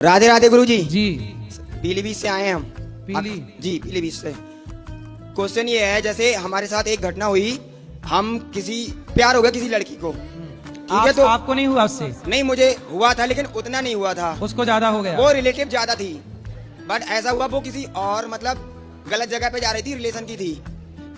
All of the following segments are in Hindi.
राधे राधे गुरु जी। जी। पीलीभीत से आए हैं हम। पीली जी पीलीभीत से। क्वेश्चन ये है, जैसे हमारे साथ एक घटना हुई, हम किसी प्यार हो गया किसी लड़की को, ठीक है, तो आपको नहीं हुआ उससे? नहीं मुझे हुआ था लेकिन उतना नहीं हुआ था, उसको ज्यादा हो गया। वो रिलेटिव ज्यादा थी। बट ऐसा हुआ वो किसी और मतलब गलत जगह पे जा रही थी, रिलेशन की थी।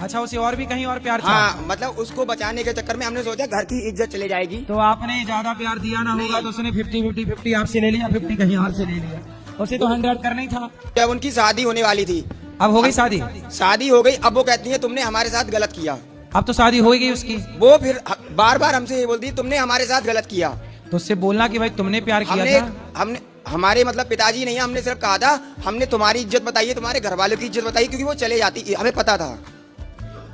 अच्छा, उसे और भी कहीं और प्यार था? हाँ, मतलब उसको बचाने के चक्कर में हमने सोचा घर की इज्जत चले जाएगी। तो आपने ज्यादा प्यार दिया ना होगा तो उसने 50-50 आपसे ले लिया, 50 कहीं और से ले लिया। उसे तो 100 करना ही था। जब उनकी शादी होने वाली थी, अब हो गई शादी? शादी हो गई, अब वो कहती है तुमने हमारे साथ गलत किया। अब तो शादी हो ही गई उसकी। वो फिर बार बार हमसे ये बोलती है तुमने हमारे साथ गलत किया। तो उससे बोलना कि भाई तुमने प्यार किया हमने था। हमने हमारे मतलब पिताजी नहीं, हमने सिर्फ कहा था हमने तुम्हारी इज्जत बताई है, तुम्हारे घर वालों की इज्जत बताई, क्योंकि वो चले जाती, हमें पता था।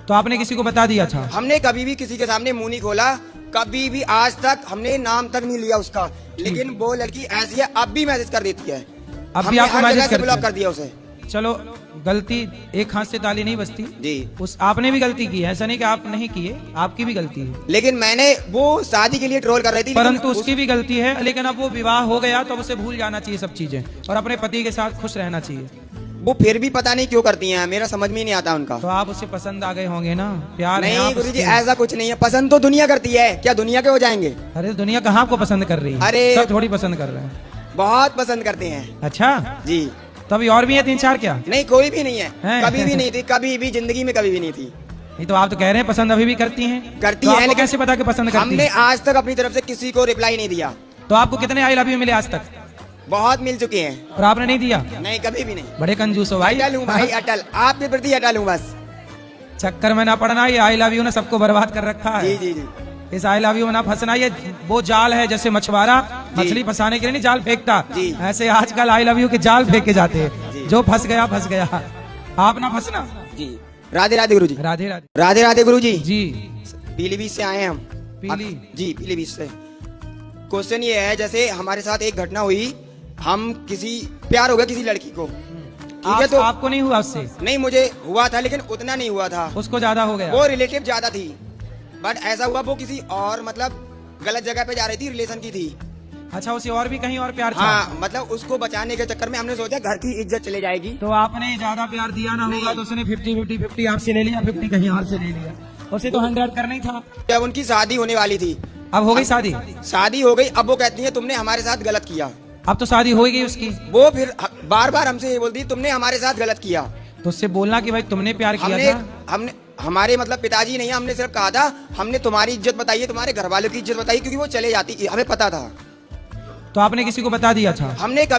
तो आपने किसी को बता दिया था? हमने कभी भी किसी के सामने मुंह नहीं खोला, कभी भी आज तक हमने नाम तक नहीं लिया उसका। लेकिन वो लड़की ऐसी है, अब भी मैसेज कर देती है। अब भी हमने आपको हर मैसेज जगह से करती ब्लॉक है? कर दिया उसे। चलो, गलती एक हाथ से ताली नहीं बजती। जी। उस आपने भी गलती की है, ऐसा नहीं कि आप नहीं किए, आपकी भी गलती है। लेकिन मैंने वो शादी के लिए ट्रोल कर रही थी, परंतु उसकी भी गलती है। लेकिन अब वो विवाह हो गया तो अब उसे भूल जाना चाहिए सब चीजें और अपने पति के साथ खुश रहना चाहिए। वो फिर भी पता नहीं क्यों करती हैं, मेरा समझ में नहीं आता उनका। तो आप उसे पसंद आ गए होंगे ना, प्यार है नहीं आप गुरुजी, उसके। ऐसा कुछ नहीं है। पसंद तो दुनिया करती है, क्या दुनिया के हो जाएंगे? अरे दुनिया कहाँ आपको पसंद कर रही है? अरे- सब थोड़ी पसंद कर रहे हैं। बहुत पसंद करते हैं। अच्छा, जी। तो अभी और भी है 3-4 क्या? नहीं, कोई भी नहीं है, हैं? कभी भी नहीं थी, कभी भी जिंदगी में कभी भी नहीं थी। नहीं तो आप तो कह रहे हैं पसंद अभी भी करती हैं। करती तो हैं, आपको लेकिन कैसे पता कि पसंद करती हमने हैं? आज तक अपनी तरफ से किसी को रिप्लाई नहीं दिया। तो आपको कितने आई लव यू मिले आज तक? बहुत मिल चुके हैं। और आपने नहीं दिया? नहीं, कभी भी नहीं। बड़े कंजूस हो भाई। अटल हूँ भाई, अटल, आपके प्रति अटल हूँ बस। चक्कर में ना पड़ना, ये आई लव यू ने सबको बर्बाद कर रखा है। जी जी जी। इस आई लव यू में ना फंसना। ये वो जाल है, जैसे मछुआरा मछली फंसाने के लिए नहीं जाल फेंकता, जी। ऐसे आजकल आई लव यू के जाल फेंके जाते जी। हैं। जो फंस गया फंस गया, आप ना फंसना। जी। राधे राधे गुरु जी। राधे राधे। राधे राधे गुरु जी। जी। पीलीभीत से आए हैं हम। पीली जी पीलीभीत से। क्वेश्चन ये है, जैसे हमारे साथ एक घटना हुई, हम किसी प्यार हो गया किसी लड़की को, ठीक है, तो आपको नहीं हुआ उससे? नहीं मुझे हुआ था लेकिन उतना नहीं हुआ था, उसको ज्यादा हो गया। वो रिलेटिव ज्यादा थी। बट ऐसा हुआ वो किसी और मतलब गलत जगह पे जा रही थी, रिलेशन की थी। अच्छा, उसे और भी कहीं और प्यार था? हाँ, मतलब उसको बचाने के चक्कर में हमने सोचा घर की इज्जत चले जाएगी। तो आपने ज्यादा प्यार दिया ना होगा तो उसने 50-50 आपसे ले लिया, 50 कहीं और से ले लिया। उसे तो 100 करना ही था। जब उनकी शादी होने वाली थी, अब हो गई शादी? शादी हो गई, अब वो कहती है तुमने हमारे साथ गलत किया। अब तो शादी हो ही गई उसकी। वो फिर बार बार हमसे ये बोलती है तुमने हमारे साथ गलत किया। तो उससे बोलना कि भाई तुमने प्यार किया हमने था। हमने हमारे मतलब पिताजी नहीं, हमने सिर्फ कहा था हमने तुम्हारी इज्जत बताई है, तुम्हारे घर वालों की इज्जत बताई, क्योंकि वो चले जाती, हमें पता था। तो आपने किसी को बता दिया था? हमने